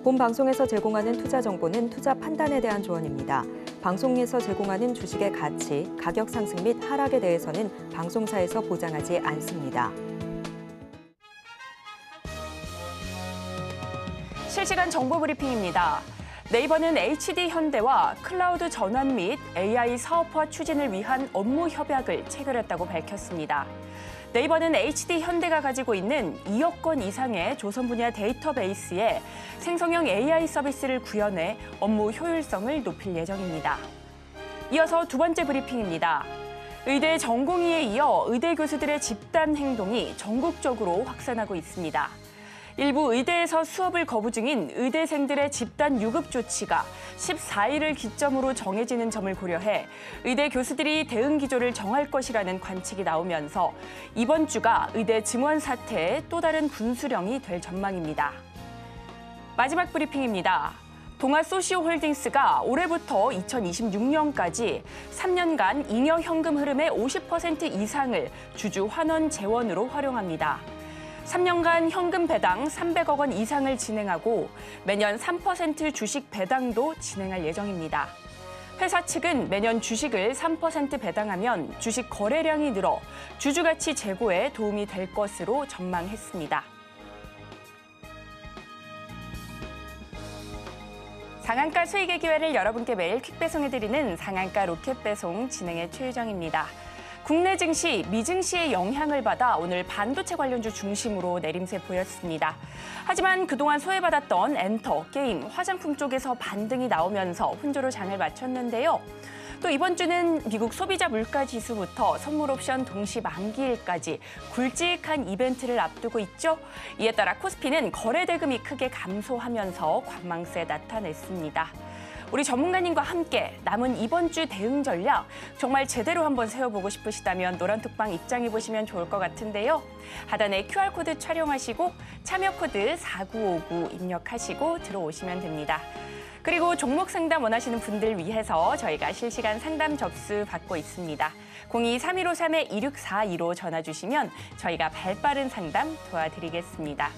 본 방송에서 제공하는 투자 정보는 투자 판단에 대한 조언입니다. 방송에서 제공하는 주식의 가치, 가격 상승 및 하락에 대해서는 방송사에서 보장하지 않습니다. 실시간 정보 브리핑입니다. 네이버는 HD현대와 클라우드 전환 및 AI 사업화 추진을 위한 업무 협약을 체결했다고 밝혔습니다. 네이버는 HD현대가 가지고 있는 2억 건 이상의 조선 분야 데이터베이스에 생성형 AI 서비스를 구현해 업무 효율성을 높일 예정입니다. 이어서 두 번째 브리핑입니다. 의대 전공의에 이어 의대 교수들의 집단 행동이 전국적으로 확산하고 있습니다. 일부 의대에서 수업을 거부 중인 의대생들의 집단 유급 조치가 14일을 기점으로 정해지는 점을 고려해 의대 교수들이 대응 기조를 정할 것이라는 관측이 나오면서 이번 주가 의대 증원 사태의 또 다른 분수령이 될 전망입니다. 마지막 브리핑입니다. 동아소시오홀딩스가 올해부터 2026년까지 3년간 잉여 현금 흐름의 50% 이상을 주주 환원 재원으로 활용합니다. 3년간 현금 배당 300억 원 이상을 진행하고 매년 3% 주식 배당도 진행할 예정입니다. 회사 측은 매년 주식을 3% 배당하면 주식 거래량이 늘어 주주가치 제고에 도움이 될 것으로 전망했습니다. 상한가 수익의 기회를 여러분께 매일 퀵 배송해드리는 상한가 로켓 배송 진행의 최유정입니다. 국내 증시, 미증시의 영향을 받아 오늘 반도체 관련주 중심으로 내림세 보였습니다. 하지만 그동안 소외받았던 엔터, 게임, 화장품 쪽에서 반등이 나오면서 혼조로 장을 마쳤는데요. 또 이번 주는 미국 소비자 물가 지수부터 선물 옵션 동시 만기일까지 굵직한 이벤트를 앞두고 있죠. 이에 따라 코스피는 거래 대금이 크게 감소하면서 관망세 나타냈습니다. 우리 전문가님과 함께 남은 이번 주 대응 전략 정말 제대로 한번 세워보고 싶으시다면 노란톡방 입장해보시면 좋을 것 같은데요. 하단에 QR코드 촬영하시고 참여 코드 4959 입력하시고 들어오시면 됩니다. 그리고 종목 상담 원하시는 분들 위해서 저희가 실시간 상담 접수 받고 있습니다. 02-3153-2642로 전화 주시면 저희가 발빠른 상담 도와드리겠습니다.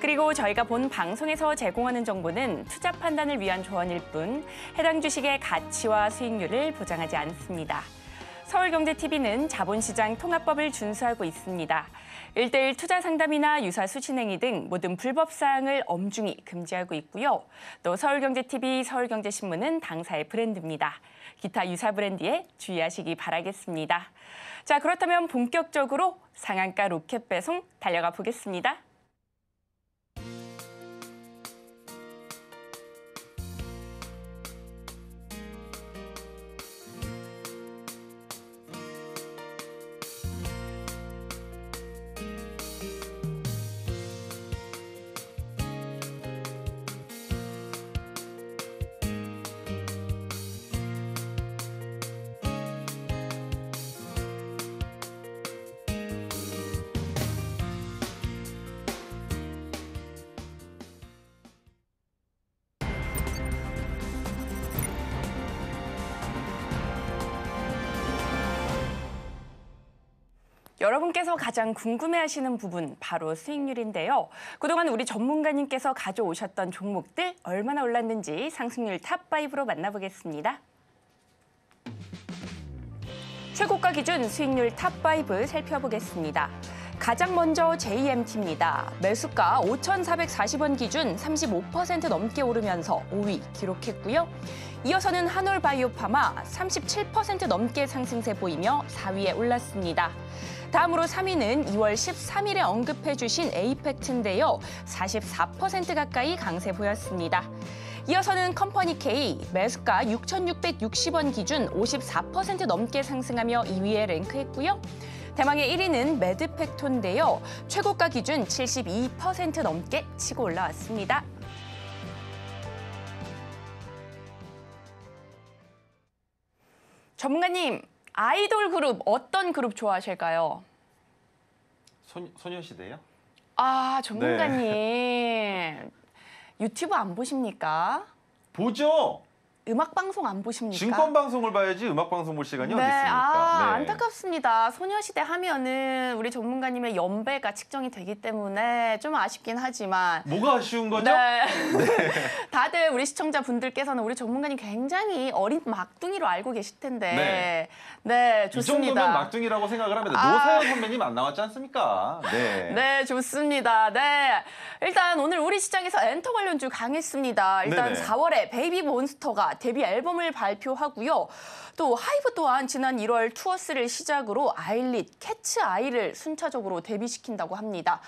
그리고 저희가 본 방송에서 제공하는 정보는 투자 판단을 위한 조언일 뿐 해당 주식의 가치와 수익률을 보장하지 않습니다. 서울경제TV는 자본시장 통합법을 준수하고 있습니다. 1:1 투자 상담이나 유사 수신행위 등 모든 불법 사항을 엄중히 금지하고 있고요. 또 서울경제TV, 서울경제신문은 당사의 브랜드입니다. 기타 유사 브랜드에 주의하시기 바라겠습니다. 자, 그렇다면 본격적으로 상한가 로켓 배송 달려가 보겠습니다. 여러분께서 가장 궁금해하시는 부분 바로 수익률인데요. 그동안 우리 전문가님께서 가져오셨던 종목들 얼마나 올랐는지 상승률 탑5로 만나보겠습니다. 최고가 기준 수익률 탑5 살펴보겠습니다. 가장 먼저 JMT입니다. 매수가 5,440원 기준 35% 넘게 오르면서 5위 기록했고요. 이어서는 한올바이오파마 37% 넘게 상승세 보이며 4위에 올랐습니다. 다음으로 3위는 2월 13일에 언급해 주신 에이펙트인데요. 44% 가까이 강세 보였습니다. 이어서는 컴퍼니 K, 매수가 6,660원 기준 54% 넘게 상승하며 2위에 랭크했고요. 대망의 1위는 매드팩토인데요. 최고가 기준 72% 넘게 치고 올라왔습니다. 전문가님, 아이돌 그룹 어떤 그룹 좋아하실까요? 소녀시대요? 아, 전문가님. 네. 유튜브 안 보십니까? 보죠. 음악 방송 안 보십니까? 증권 방송을 봐야지 음악 방송 볼 시간이 어디 있습니까? 네. 안타깝습니다. 소녀시대 하면은 우리 전문가님의 연배가 측정이 되기 때문에 좀 아쉽긴 하지만 뭐가 아쉬운 거죠? 네. 다들 우리 시청자분들께서는 우리 전문가님 굉장히 어린 막둥이로 알고 계실 텐데 네, 좋습니다. 이 정도면 막둥이라고 생각을 합니다. 노사연 선배님 안 나왔지 않습니까? 네. 네, 좋습니다. 네, 일단 오늘 우리 시장에서 엔터 관련주 강했습니다. 일단 네네. 4월에 베이비 몬스터가 데뷔 앨범을 발표하고요. 또 하이브 또한 지난 1월 투어스를 시작으로 아일릿, 캐츠 아이를 순차적으로 데뷔시킨다고 합니다.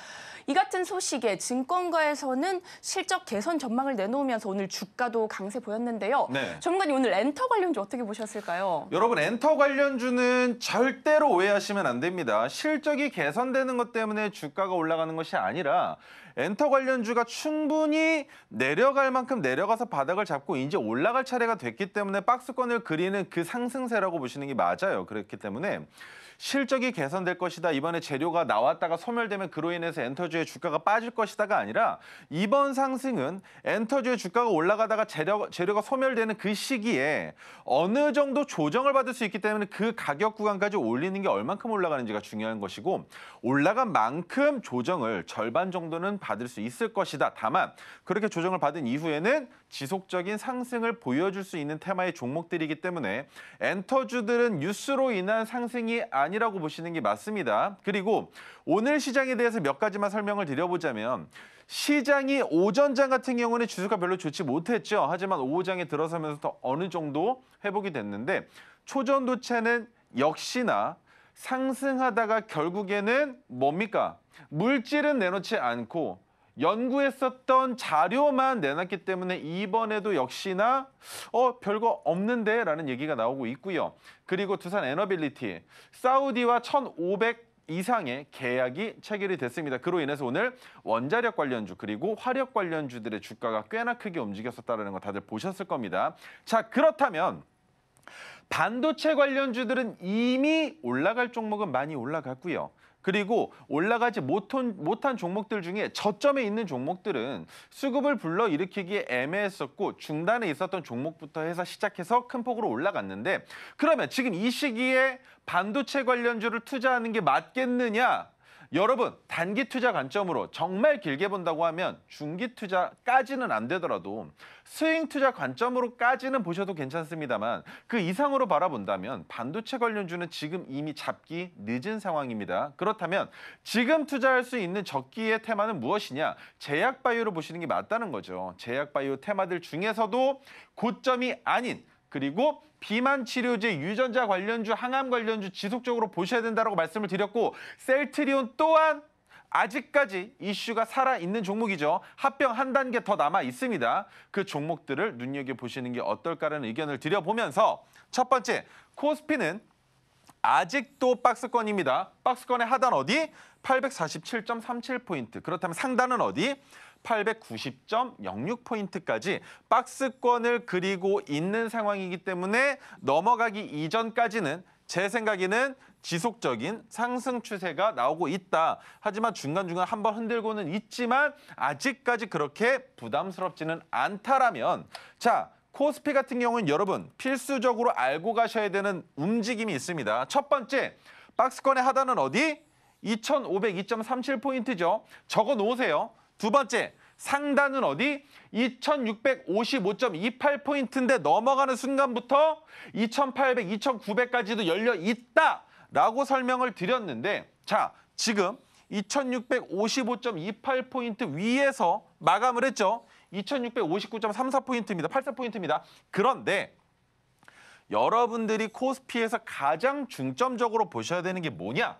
이 같은 소식에 증권가에서는 실적 개선 전망을 내놓으면서 오늘 주가도 강세 보였는데요. 네. 전문가님 오늘 엔터 관련주 어떻게 보셨을까요? 여러분 엔터 관련주는 절대로 오해하시면 안 됩니다. 실적이 개선되는 것 때문에 주가가 올라가는 것이 아니라 엔터 관련주가 충분히 내려갈 만큼 내려가서 바닥을 잡고 이제 올라갈 차례가 됐기 때문에 박스권을 그리는 그 상승세라고 보시는 게 맞아요. 그렇기 때문에 실적이 개선될 것이다. 이번에 재료가 나왔다가 소멸되면 그로 인해서 엔터주의 주가가 빠질 것이다가 아니라 이번 상승은 엔터주의 주가가 올라가다가 재료가 소멸되는 그 시기에 어느 정도 조정을 받을 수 있기 때문에 그 가격 구간까지 올리는 게 얼만큼 올라가는지가 중요한 것이고 올라간 만큼 조정을 절반 정도는 받을 수 있을 것이다. 다만 그렇게 조정을 받은 이후에는 지속적인 상승을 보여줄 수 있는 테마의 종목들이기 때문에 엔터주들은 뉴스로 인한 상승이 아니라고 보시는 게 맞습니다. 그리고 오늘 시장에 대해서 몇 가지만 설명을 드려보자면 시장이 오전장 같은 경우는 지수가 별로 좋지 못했죠. 하지만 오후장에 들어서면서 어느 정도 회복이 됐는데 초전도체는 역시나 상승하다가 결국에는 뭡니까? 물질은 내놓지 않고 연구했었던 자료만 내놨기 때문에 이번에도 역시나 별거 없는데 라는 얘기가 나오고 있고요. 그리고 두산 에너빌리티, 사우디와 1,500 이상의 계약이 체결이 됐습니다. 그로 인해서 오늘 원자력 관련주 그리고 화력 관련주들의 주가가 꽤나 크게 움직였었다는 거 다들 보셨을 겁니다. 자, 그렇다면 반도체 관련주들은 이미 올라갈 종목은 많이 올라갔고요. 그리고 올라가지 못한 종목들 중에 저점에 있는 종목들은 수급을 불러일으키기에 애매했었고 중단에 있었던 종목부터 해서 시작해서 큰 폭으로 올라갔는데 그러면 지금 이 시기에 반도체 관련주를 투자하는 게 맞겠느냐? 여러분 단기 투자 관점으로 정말 길게 본다고 하면 중기 투자까지는 안 되더라도 스윙 투자 관점으로까지는 보셔도 괜찮습니다만 그 이상으로 바라본다면 반도체 관련주는 지금 이미 잡기 늦은 상황입니다. 그렇다면 지금 투자할 수 있는 적기의 테마는 무엇이냐? 제약바이오로 보시는 게 맞다는 거죠. 제약바이오 테마들 중에서도 고점이 아닌 그리고 비만 치료제, 유전자 관련주, 항암 관련주 지속적으로 보셔야 된다고 말씀을 드렸고 셀트리온 또한 아직까지 이슈가 살아있는 종목이죠. 합병 한 단계 더 남아 있습니다. 그 종목들을 눈여겨보시는 게 어떨까라는 의견을 드려보면서 첫 번째, 코스피는 아직도 박스권입니다. 박스권의 하단 어디? 847.37포인트. 그렇다면 상단은 어디? 890.06포인트까지 박스권을 그리고 있는 상황이기 때문에 넘어가기 이전까지는 제 생각에는 지속적인 상승 추세가 나오고 있다. 하지만 중간중간 한번 흔들고는 있지만 아직까지 그렇게 부담스럽지는 않다라면 자, 코스피 같은 경우는 여러분 필수적으로 알고 가셔야 되는 움직임이 있습니다. 첫 번째, 박스권의 하단은 어디? 2,502.37포인트죠. 적어 놓으세요. 두 번째, 상단은 어디? 2,655.28포인트인데 넘어가는 순간부터 2,800, 2,900까지도 열려 있다라고 설명을 드렸는데 자, 지금 2,655.28포인트 위에서 마감을 했죠. 2,659.34포인트입니다. 84포인트입니다. 그런데 여러분들이 코스피에서 가장 중점적으로 보셔야 되는 게 뭐냐?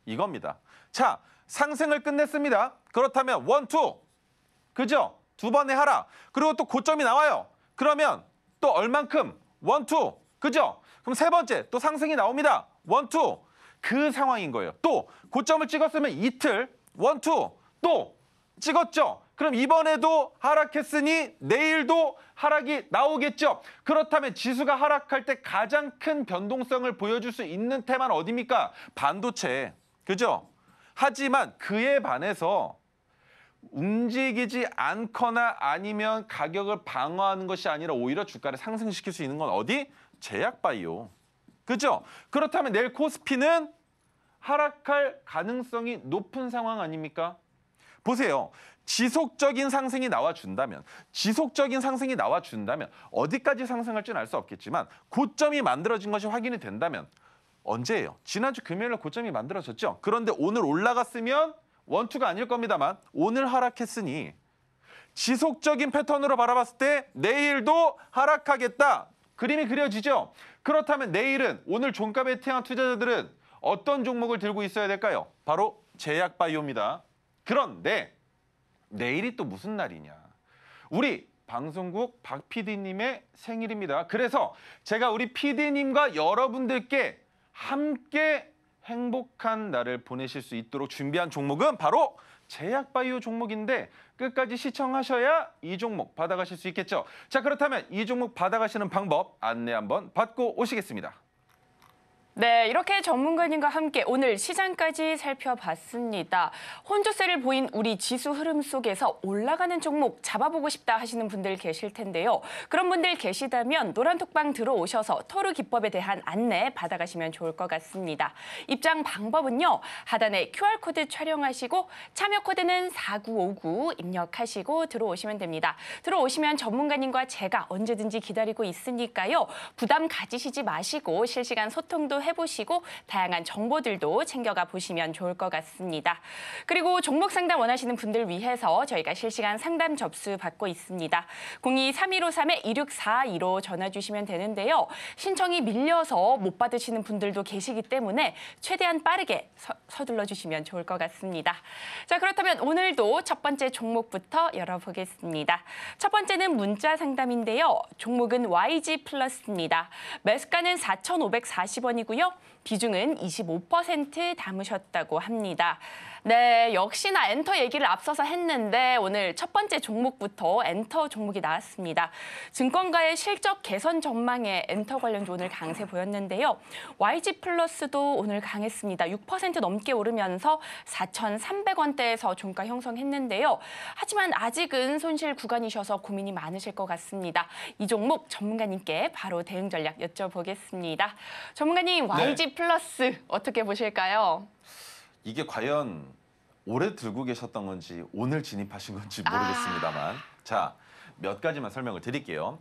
이겁니다. 자, 상승을 끝냈습니다. 그렇다면 1, 2, 그죠? 두 번의 하락. 그리고 또 고점이 나와요. 그러면 또 얼만큼? 1, 2, 그죠? 그럼 세 번째 또 상승이 나옵니다. 1, 2, 그 상황인 거예요. 또 고점을 찍었으면 이틀, 1, 2, 또 찍었죠? 그럼 이번에도 하락했으니 내일도 하락이 나오겠죠? 그렇다면 지수가 하락할 때 가장 큰 변동성을 보여줄 수 있는 테마는 어디입니까? 반도체, 그죠? 하지만 그에 반해서 움직이지 않거나 아니면 가격을 방어하는 것이 아니라 오히려 주가를 상승시킬 수 있는 건 어디? 제약바이오. 그죠? 그렇다면 내일 코스피는 하락할 가능성이 높은 상황 아닙니까? 보세요. 지속적인 상승이 나와준다면 어디까지 상승할지는 알 수 없겠지만 고점이 만들어진 것이 확인이 된다면 언제예요? 지난주 금요일에 고점이 만들어졌죠. 그런데 오늘 올라갔으면 원투가 아닐 겁니다만 오늘 하락했으니 지속적인 패턴으로 바라봤을 때 내일도 하락하겠다. 그림이 그려지죠. 그렇다면 내일은 오늘 종가 베팅한 투자자들은 어떤 종목을 들고 있어야 될까요? 바로 제약바이오입니다. 그런데 내일이 또 무슨 날이냐? 우리 방송국 박 PD님의 생일입니다. 그래서 제가 우리 PD님과 여러분들께 함께 행복한 날을 보내실 수 있도록 준비한 종목은 바로 제약바이오 종목인데 끝까지 시청하셔야 이 종목 받아가실 수 있겠죠. 자, 그렇다면 이 종목 받아가시는 방법 안내 한번 받고 오시겠습니다. 네, 이렇게 전문가님과 함께 오늘 시장까지 살펴봤습니다. 혼조세를 보인 우리 지수 흐름 속에서 올라가는 종목 잡아보고 싶다 하시는 분들 계실 텐데요. 그런 분들 계시다면 노란톡방 들어오셔서 토르 기법에 대한 안내 받아가시면 좋을 것 같습니다. 입장 방법은요. 하단에 QR코드 촬영하시고 참여 코드는 4959 입력하시고 들어오시면 됩니다. 들어오시면 전문가님과 제가 언제든지 기다리고 있으니까요. 부담 가지시지 마시고 실시간 소통도 해보시고 다양한 정보들도 챙겨가 보시면 좋을 것 같습니다. 그리고 종목 상담 원하시는 분들 위해서 저희가 실시간 상담 접수 받고 있습니다. 02-3153-2642로 전화 주시면 되는데요. 신청이 밀려서 못 받으시는 분들도 계시기 때문에 최대한 빠르게 서둘러 주시면 좋을 것 같습니다. 자, 그렇다면 오늘도 첫 번째 종목부터 열어보겠습니다. 첫 번째는 문자 상담인데요. 종목은 YG 플러스입니다. 매수가는 4,540원이고요. 비중은 25% 담으셨다고 합니다. 네, 역시나 엔터 얘기를 앞서서 했는데 오늘 첫 번째 종목부터 엔터 종목이 나왔습니다. 증권가의 실적 개선 전망에 엔터 관련주 오늘 강세 보였는데요. YG 플러스도 오늘 강했습니다. 6% 넘게 오르면서 4,300원대에서 종가 형성했는데요. 하지만 아직은 손실 구간이셔서 고민이 많으실 것 같습니다. 이 종목 전문가님께 바로 대응 전략 여쭤보겠습니다. 전문가님, YG 플러스 어떻게 보실까요? 이게 과연 오래 들고 계셨던 건지 오늘 진입하신 건지 모르겠습니다만 자, 몇 가지만 설명을 드릴게요.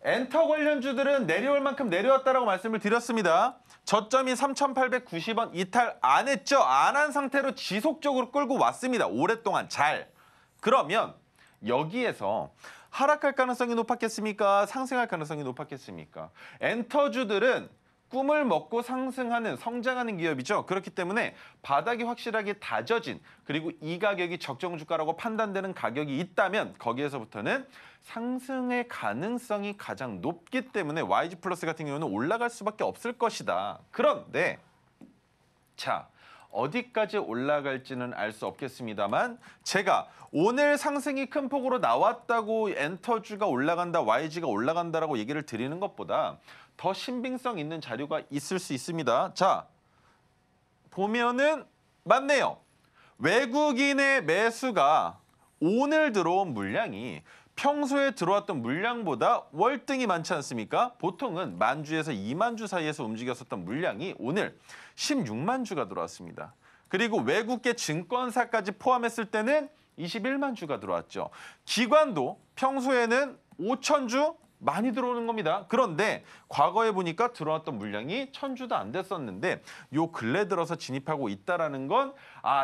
엔터 관련주들은 내려올 만큼 내려왔다라고 말씀을 드렸습니다. 저점이 3,890원 이탈 안 했죠. 안 한 상태로 지속적으로 끌고 왔습니다. 오랫동안 잘. 그러면 여기에서 하락할 가능성이 높았겠습니까? 상승할 가능성이 높았겠습니까? 엔터주들은 꿈을 먹고 상승하는, 성장하는 기업이죠. 그렇기 때문에 바닥이 확실하게 다져진 그리고 이 가격이 적정 주가라고 판단되는 가격이 있다면 거기에서부터는 상승의 가능성이 가장 높기 때문에 YG 플러스 같은 경우는 올라갈 수밖에 없을 것이다. 그런데 자, 어디까지 올라갈지는 알 수 없겠습니다만 제가 오늘 상승이 큰 폭으로 나왔다고 엔터주가 올라간다, YG가 올라간다라고 얘기를 드리는 것보다 더 신빙성 있는 자료가 있을 수 있습니다. 자, 보면은 맞네요. 외국인의 매수가 오늘 들어온 물량이 평소에 들어왔던 물량보다 월등히 많지 않습니까? 보통은 10,000주에서 20,000주 사이에서 움직였었던 물량이 오늘 16만 주가 들어왔습니다. 그리고 외국계 증권사까지 포함했을 때는 21만 주가 들어왔죠. 기관도 평소에는 5,000주 많이 들어오는 겁니다. 그런데 과거에 보니까 들어왔던 물량이 1,000주도 안 됐었는데 요 근래 들어서 진입하고 있다라는 건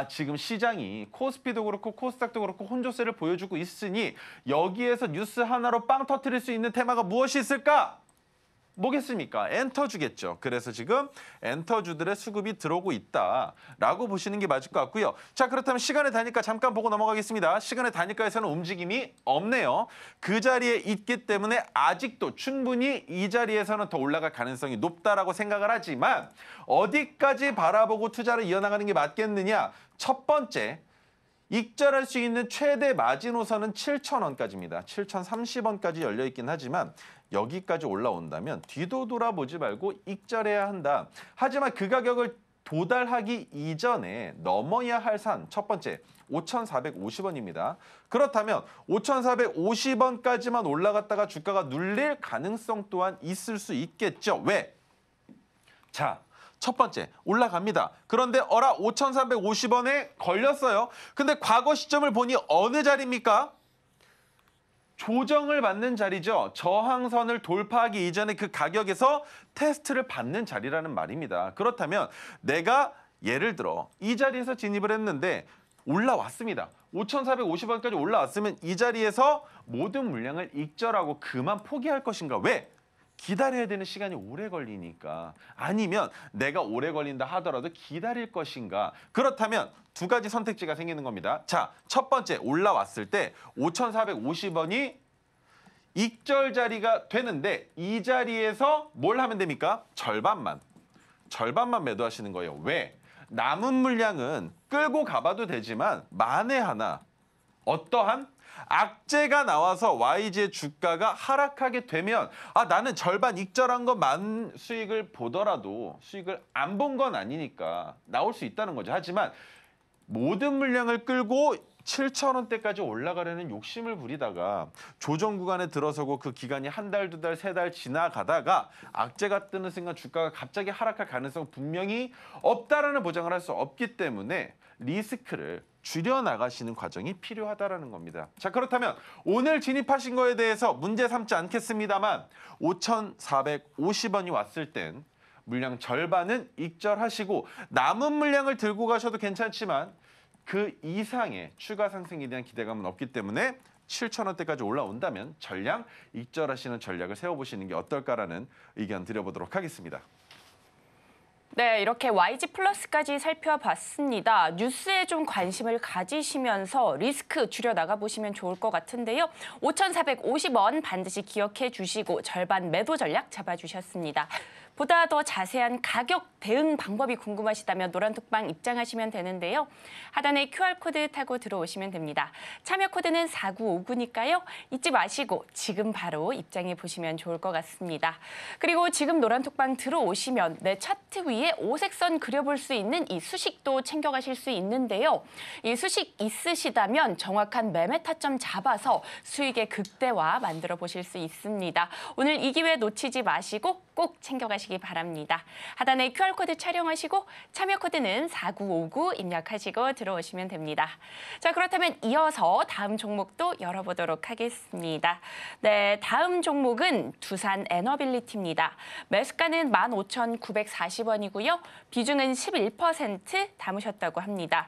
지금 시장이 코스피도 그렇고 코스닥도 그렇고 혼조세를 보여주고 있으니 여기에서 뉴스 하나로 빵 터뜨릴 수 있는 테마가 무엇이 있을까? 뭐겠습니까? 엔터주겠죠. 그래서 지금 엔터주들의 수급이 들어오고 있다라고 보시는 게 맞을 것 같고요. 자, 그렇다면 시간의 단위가 잠깐 보고 넘어가겠습니다. 시간의 단위가에서는 움직임이 없네요. 그 자리에 있기 때문에 아직도 충분히 이 자리에서는 더 올라갈 가능성이 높다라고 생각을 하지만 어디까지 바라보고 투자를 이어나가는 게 맞겠느냐? 첫 번째, 익절할 수 있는 최대 마지노선은 7,000원까지입니다. 7,030원까지 열려있긴 하지만 여기까지 올라온다면 뒤도 돌아보지 말고 익절해야 한다. 하지만 그 가격을 도달하기 이전에 넘어야 할 산 첫 번째 5,450원입니다. 그렇다면 5,450원까지만 올라갔다가 주가가 눌릴 가능성 또한 있을 수 있겠죠. 왜? 자, 첫 번째 올라갑니다. 그런데 5,450원에 걸렸어요. 근데 과거 시점을 보니 어느 자리입니까? 조정을 받는 자리죠. 저항선을 돌파하기 이전에 그 가격에서 테스트를 받는 자리라는 말입니다. 그렇다면 내가 예를 들어 이 자리에서 진입을 했는데 올라왔습니다. 5,450원까지 올라왔으면 이 자리에서 모든 물량을 익절하고 그만 포기할 것인가? 왜? 기다려야 되는 시간이 오래 걸리니까. 아니면 내가 오래 걸린다 하더라도 기다릴 것인가. 그렇다면 두 가지 선택지가 생기는 겁니다. 자, 첫 번째 올라왔을 때 5,450원이 익절 자리가 되는데 이 자리에서 뭘 하면 됩니까? 절반만 매도하시는 거예요. 왜? 남은 물량은 끌고 가봐도 되지만 만에 하나 어떠한 악재가 나와서 YG의 주가가 하락하게 되면 나는 절반 익절한 것만 수익을 보더라도 수익을 안 본 건 아니니까 나올 수 있다는 거죠. 하지만 모든 물량을 끌고 7,000원대까지 올라가려는 욕심을 부리다가 조정 구간에 들어서고 그 기간이 한 달, 두 달, 세 달 지나가다가 악재가 뜨는 순간 주가가 갑자기 하락할 가능성은 분명히 없다라는 보장을 할 수 없기 때문에 리스크를 줄여나가시는 과정이 필요하다라는 겁니다. 자, 그렇다면 오늘 진입하신 거에 대해서 문제 삼지 않겠습니다만 5,450원이 왔을 땐 물량 절반은 익절하시고 남은 물량을 들고 가셔도 괜찮지만 그 이상의 추가 상승에 대한 기대감은 없기 때문에 7,000원대까지 올라온다면 전량 익절하시는 전략을 세워보시는 게 어떨까라는 의견 드려보도록 하겠습니다. 네, 이렇게 YG 플러스까지 살펴봤습니다. 뉴스에 좀 관심을 가지시면서 리스크 줄여나가 보시면 좋을 것 같은데요. 5,450원 반드시 기억해 주시고 절반 매도 전략 잡아주셨습니다. 보다 더 자세한 가격 대응 방법이 궁금하시다면 노란톡방 입장하시면 되는데요. 하단에 QR코드 타고 들어오시면 됩니다. 참여 코드는 4959니까요. 잊지 마시고 지금 바로 입장해 보시면 좋을 것 같습니다. 그리고 지금 노란톡방 들어오시면 내 차트 위에 오색선 그려볼 수 있는 이 수식도 챙겨가실 수 있는데요. 이 수식 있으시다면 정확한 매매 타점 잡아서 수익의 극대화 만들어 보실 수 있습니다. 오늘 이 기회 놓치지 마시고 꼭 챙겨가시기 바랍니다. 하단에 QR코드 촬영하시고 참여 코드는 4959 입력하시고 들어오시면 됩니다. 자, 그렇다면 이어서 다음 종목도 열어보도록 하겠습니다. 네, 다음 종목은 두산 에너빌리티입니다. 매수가는 15,940원이고요. 비중은 11% 담으셨다고 합니다.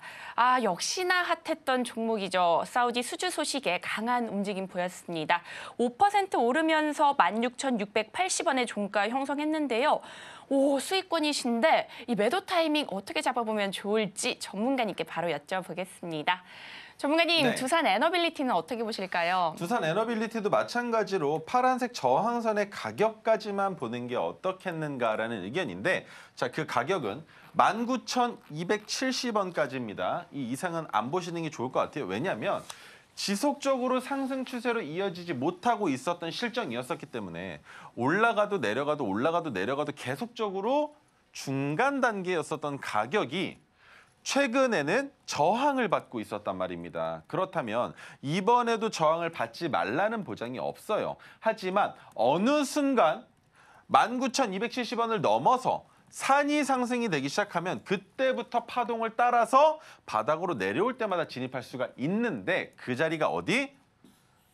역시나 핫했던 종목이죠. 사우디 수주 소식에 강한 움직임 보였습니다. 5% 오르면서 16,680원의 종가 형성했는데요. 수익권이신데 이 매도 타이밍 어떻게 잡아보면 좋을지 전문가님께 바로 여쭤보겠습니다. 전문가님, 네. 두산 에너빌리티는 어떻게 보실까요? 두산 에너빌리티도 마찬가지로 파란색 저항선의 가격까지만 보는 게 어떻겠는가라는 의견인데, 자, 그 가격은 19,270원까지입니다. 이 이상은 안 보시는 게 좋을 것 같아요. 왜냐하면 지속적으로 상승 추세로 이어지지 못하고 있었던 실정이었었기 때문에 올라가도 내려가도 올라가도 내려가도 계속적으로 중간 단계였었던 가격이 최근에는 저항을 받고 있었단 말입니다. 그렇다면 이번에도 저항을 받지 말라는 보장이 없어요. 하지만 어느 순간 19,270원을 넘어서 산이 상승이 되기 시작하면 그때부터 파동을 따라서 바닥으로 내려올 때마다 진입할 수가 있는데 그 자리가 어디?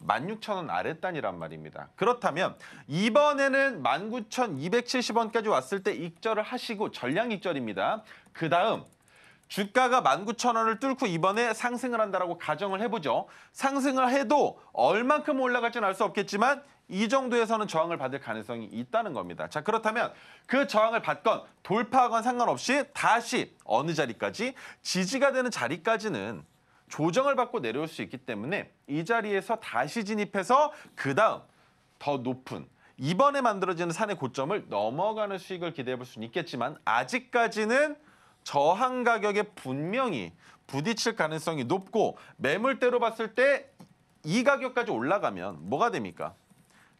16,000원 아랫단이란 말입니다. 그렇다면 이번에는 19,270원까지 왔을 때 익절을 하시고 전량 익절입니다. 그 다음 주가가 19,000원을 뚫고 이번에 상승을 한다라고 가정을 해보죠. 상승을 해도 얼만큼 올라갈지는 알 수 없겠지만 이 정도에서는 저항을 받을 가능성이 있다는 겁니다. 자, 그렇다면 그 저항을 받건 돌파하건 상관없이 다시 어느 자리까지 지지가 되는 자리까지는 조정을 받고 내려올 수 있기 때문에 이 자리에서 다시 진입해서 그 다음 더 높은 이번에 만들어지는 산의 고점을 넘어가는 수익을 기대해 볼 수는 있겠지만 아직까지는 저항 가격에 분명히 부딪힐 가능성이 높고 매물대로 봤을 때 이 가격까지 올라가면 뭐가 됩니까?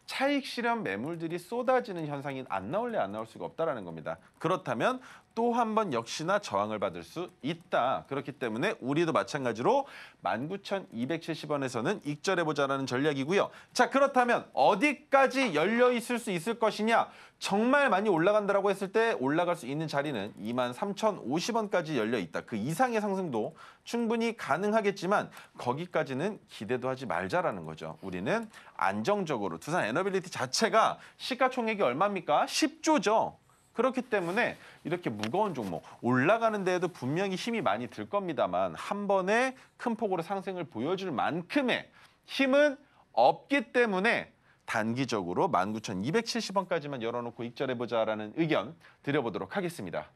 차익 실현 매물들이 쏟아지는 현상이 안 나올 수가 없다는 겁니다. 그렇다면 또 한 번 역시나 저항을 받을 수 있다. 그렇기 때문에 우리도 마찬가지로 19,270원에서는 익절해보자라는 전략이고요. 자, 그렇다면 어디까지 열려 있을 수 있을 것이냐? 정말 많이 올라간다라고 했을 때 올라갈 수 있는 자리는 23,050원까지 열려 있다. 그 이상의 상승도 충분히 가능하겠지만 거기까지는 기대도 하지 말자라는 거죠. 우리는 안정적으로 두산 에너빌리티 자체가 시가총액이 얼마입니까? 10조죠. 그렇기 때문에 이렇게 무거운 종목 올라가는 데에도 분명히 힘이 많이 들 겁니다만 한 번에 큰 폭으로 상승을 보여줄 만큼의 힘은 없기 때문에 단기적으로 19,270원까지만 열어놓고 익절해보자라는 의견 드려보도록 하겠습니다.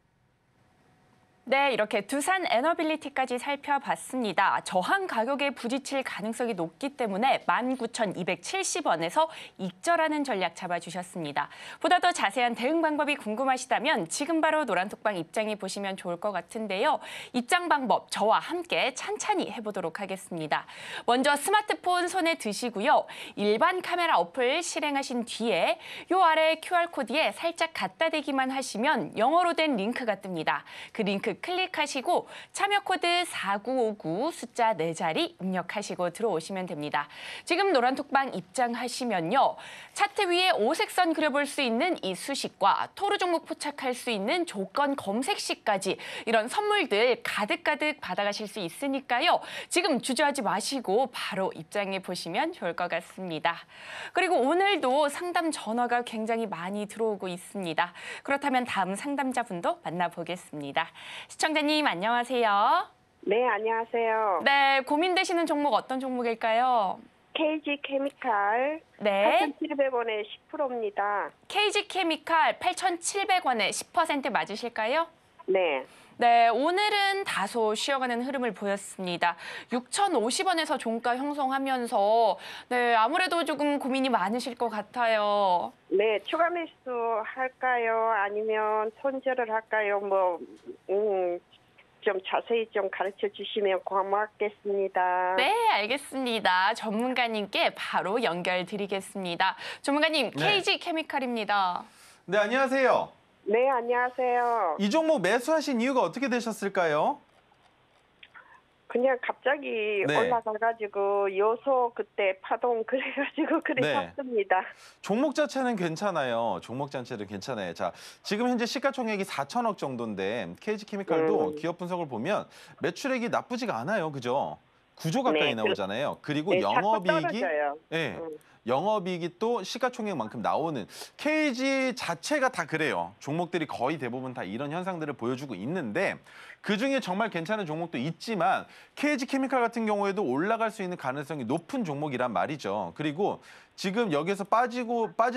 네, 이렇게 두산 에너빌리티까지 살펴봤습니다. 저항 가격에 부딪힐 가능성이 높기 때문에 19,270원에서 익절하는 전략 잡아주셨습니다. 보다 더 자세한 대응 방법이 궁금하시다면 지금 바로 노란톡방 입장해 보시면 좋을 것 같은데요. 입장 방법 저와 함께 찬찬히 해보도록 하겠습니다. 먼저 스마트폰 손에 드시고요. 일반 카메라 어플 실행하신 뒤에 요 아래 QR코드에 살짝 갖다 대기만 하시면 영어로 된 링크가 뜹니다. 그 링크 클릭하시고 참여 코드 4959 숫자 4자리 입력하시고 들어오시면 됩니다. 지금 노란톡방 입장하시면요. 차트 위에 오색선 그려볼 수 있는 이 수식과 토르 종목 포착할 수 있는 조건 검색시까지 이런 선물들 가득가득 받아가실 수 있으니까요. 지금 주저하지 마시고 바로 입장해 보시면 좋을 것 같습니다. 그리고 오늘도 상담 전화가 굉장히 많이 들어오고 있습니다. 그렇다면 다음 상담자분도 만나보겠습니다. 시청자님 안녕하세요. 네, 안녕하세요. 네, 고민되시는 종목 어떤 종목일까요? KG케미칼 네. 8,700원에 10%입니다. KG케미칼 8,700원에 10% 맞으실까요? 네. 네, 오늘은 다소 쉬어가는 흐름을 보였습니다. 6,050원에서 종가 형성하면서 네, 아무래도 조금 고민이 많으실 것 같아요. 네, 추가 매수 할까요? 아니면 손절을 할까요? 좀 자세히 좀 가르쳐 주시면 고맙겠습니다. 네, 알겠습니다. 전문가님께 바로 연결드리겠습니다. 전문가님, 네. KG케미칼입니다. 네, 안녕하세요. 네, 안녕하세요. 이 종목 매수하신 이유가 어떻게 되셨을까요? 그냥 갑자기 네. 올라가가지고 요소 그때 파동 그래가지고 그래 네. 샀습니다. 종목 자체는 괜찮아요. 종목 자체는 괜찮아요. 자, 지금 현재 시가총액이 4천억 정도인데 KG케미칼도 기업 분석을 보면 매출액이 나쁘지가 않아요. 그죠? 9조 가까이 네, 나오잖아요. 그리고 네, 자꾸 영업이익이 떨어져요. 예. 영업이익이 또 시가총액만큼 나오는 KG 자체가 다 그래요. 종목들이 거의 대부분 다 이런 현상들을 보여주고 있는데 그중에 정말 괜찮은 종목도 있지만 KG케미칼 같은 경우에도 올라갈 수 있는 가능성이 높은 종목이란 말이죠. 그리고 지금 여기서 빠질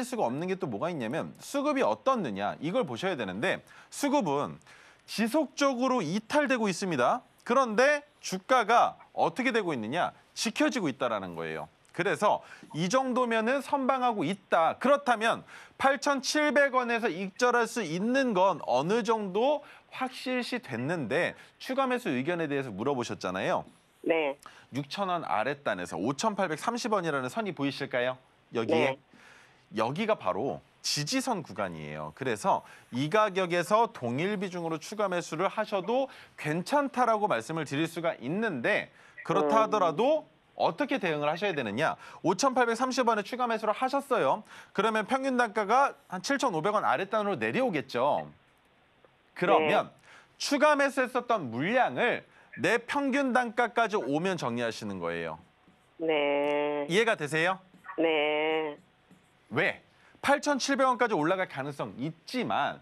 수가 없는 게 또 뭐가 있냐면 수급이 어떻느냐 이걸 보셔야 되는데 수급은 지속적으로 이탈되고 있습니다. 그런데 주가가 어떻게 되고 있느냐? 지켜지고 있다라는 거예요. 그래서 이 정도면은 선방하고 있다. 그렇다면 8,700원에서 익절할 수 있는 건 어느 정도 확실시 됐는데 추가 매수 의견에 대해서 물어보셨잖아요. 네. 6,000원 아랫단에서 5,830원이라는 선이 보이실까요? 여기에. 네. 여기가 바로 지지선 구간이에요. 그래서 이 가격에서 동일 비중으로 추가 매수를 하셔도 괜찮다라고 말씀을 드릴 수가 있는데 그렇다 하더라도 어떻게 대응을 하셔야 되느냐? 5,830원에 추가 매수를 하셨어요. 그러면 평균 단가가 한 7,500원 아랫단으로 내려오겠죠. 그러면 추가 매수했었던 물량을 내 평균 단가까지 오면 정리하시는 거예요. 네. 이해가 되세요? 네. 왜? 8,700원까지 올라갈 가능성 있지만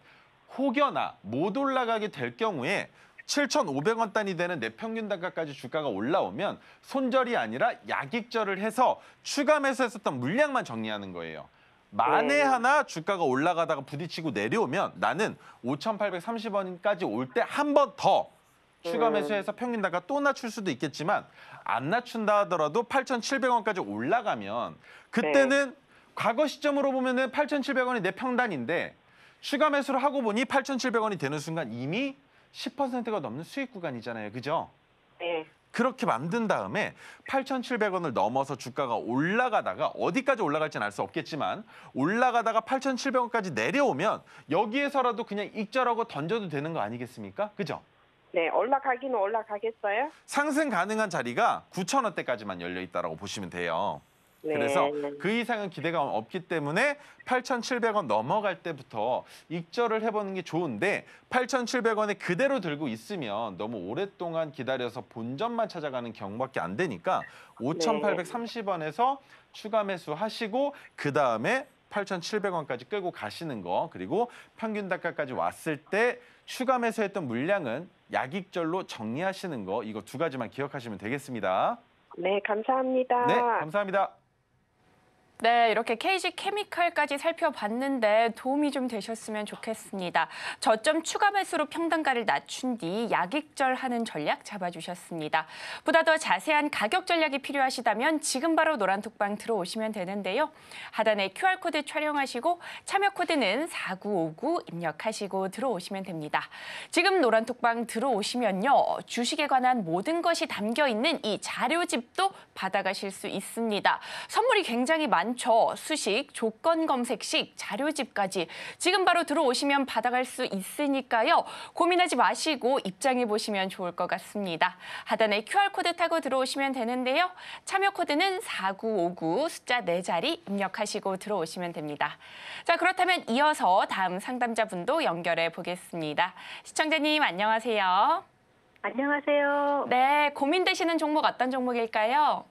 혹여나 못 올라가게 될 경우에 7,500원 단위 되는 내 평균 단가까지 주가가 올라오면 손절이 아니라 약익절을 해서 추가 매수했었던 물량만 정리하는 거예요. 만에 하나 주가가 올라가다가 부딪히고 내려오면 나는 5,830원까지 올 때 한 번 더 추가 매수해서 평균 단가 또 낮출 수도 있겠지만 안 낮춘다 하더라도 8,700원까지 올라가면 그때는 과거 시점으로 보면은 8,700원이 내 평단인데 추가 매수를 하고 보니 8,700원이 되는 순간 이미 10%가 넘는 수익 구간이잖아요. 그죠? 네. 그렇게 만든 다음에 8,700원을 넘어서 주가가 올라가다가 어디까지 올라갈지는 알 수 없겠지만 올라가다가 8,700원까지 내려오면 여기에서라도 그냥 익절하고 던져도 되는 거 아니겠습니까? 그죠? 네, 올라가기는 올라가겠어요? 상승 가능한 자리가 9,000원대까지만 열려 있다라고 보시면 돼요. 네. 그래서 그 이상은 기대가 없기 때문에 8,700원 넘어갈 때부터 익절을 해보는 게 좋은데 8,700원에 그대로 들고 있으면 너무 오랫동안 기다려서 본전만 찾아가는 경우밖에 안 되니까 5,830원에서 추가 매수하시고 그다음에 8,700원까지 끌고 가시는 거 그리고 평균 단가까지 왔을 때 추가 매수했던 물량은 약익절로 정리하시는 거 이거 두 가지만 기억하시면 되겠습니다. 네, 감사합니다. 네, 감사합니다. 네, 이렇게 KG케미칼까지 살펴봤는데 도움이 좀 되셨으면 좋겠습니다. 저점 추가 매수로 평단가를 낮춘 뒤 약익절하는 전략 잡아주셨습니다. 보다 더 자세한 가격 전략이 필요하시다면 지금 바로 노란톡방 들어오시면 되는데요. 하단에 QR코드 촬영하시고 참여 코드는 4959 입력하시고 들어오시면 됩니다. 지금 노란톡방 들어오시면요. 주식에 관한 모든 것이 담겨있는 이 자료집도 받아가실 수 있습니다. 선물이 굉장히 많죠. 수식, 조건 검색식, 자료집까지 지금 바로 들어오시면 받아갈 수 있으니까요. 고민하지 마시고 입장해 보시면 좋을 것 같습니다. 하단에 QR코드 타고 들어오시면 되는데요. 참여 코드는 4959 숫자 4자리 입력하시고 들어오시면 됩니다. 자, 그렇다면 이어서 다음 상담자분도 연결해 보겠습니다. 시청자님 안녕하세요. 안녕하세요. 네, 고민되시는 종목 어떤 종목일까요?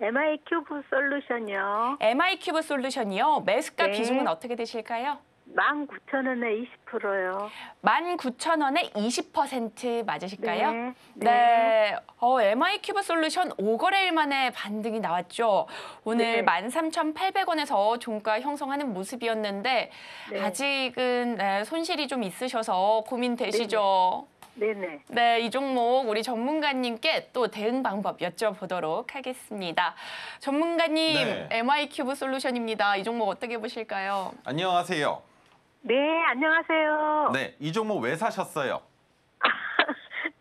MI큐브 솔루션이요. MI큐브 솔루션이요. 매수가 네. 비중은 어떻게 되실까요? 19,000원에 20%요. 19,000원에 20% 맞으실까요? 네. 네. MI큐브 솔루션 5거래일 만에 반등이 나왔죠. 오늘 네. 13,800원에서 종가 형성하는 모습이었는데 네. 아직은 손실이 좀 있으셔서 고민되시죠? 네네. 네, 이 종목 우리 전문가님께 또 대응 방법 여쭤보도록 하겠습니다. 전문가님, 네. MI큐브 솔루션입니다. 이 종목 어떻게 보실까요? 안녕하세요. 네, 안녕하세요. 네, 이 종목 왜 사셨어요?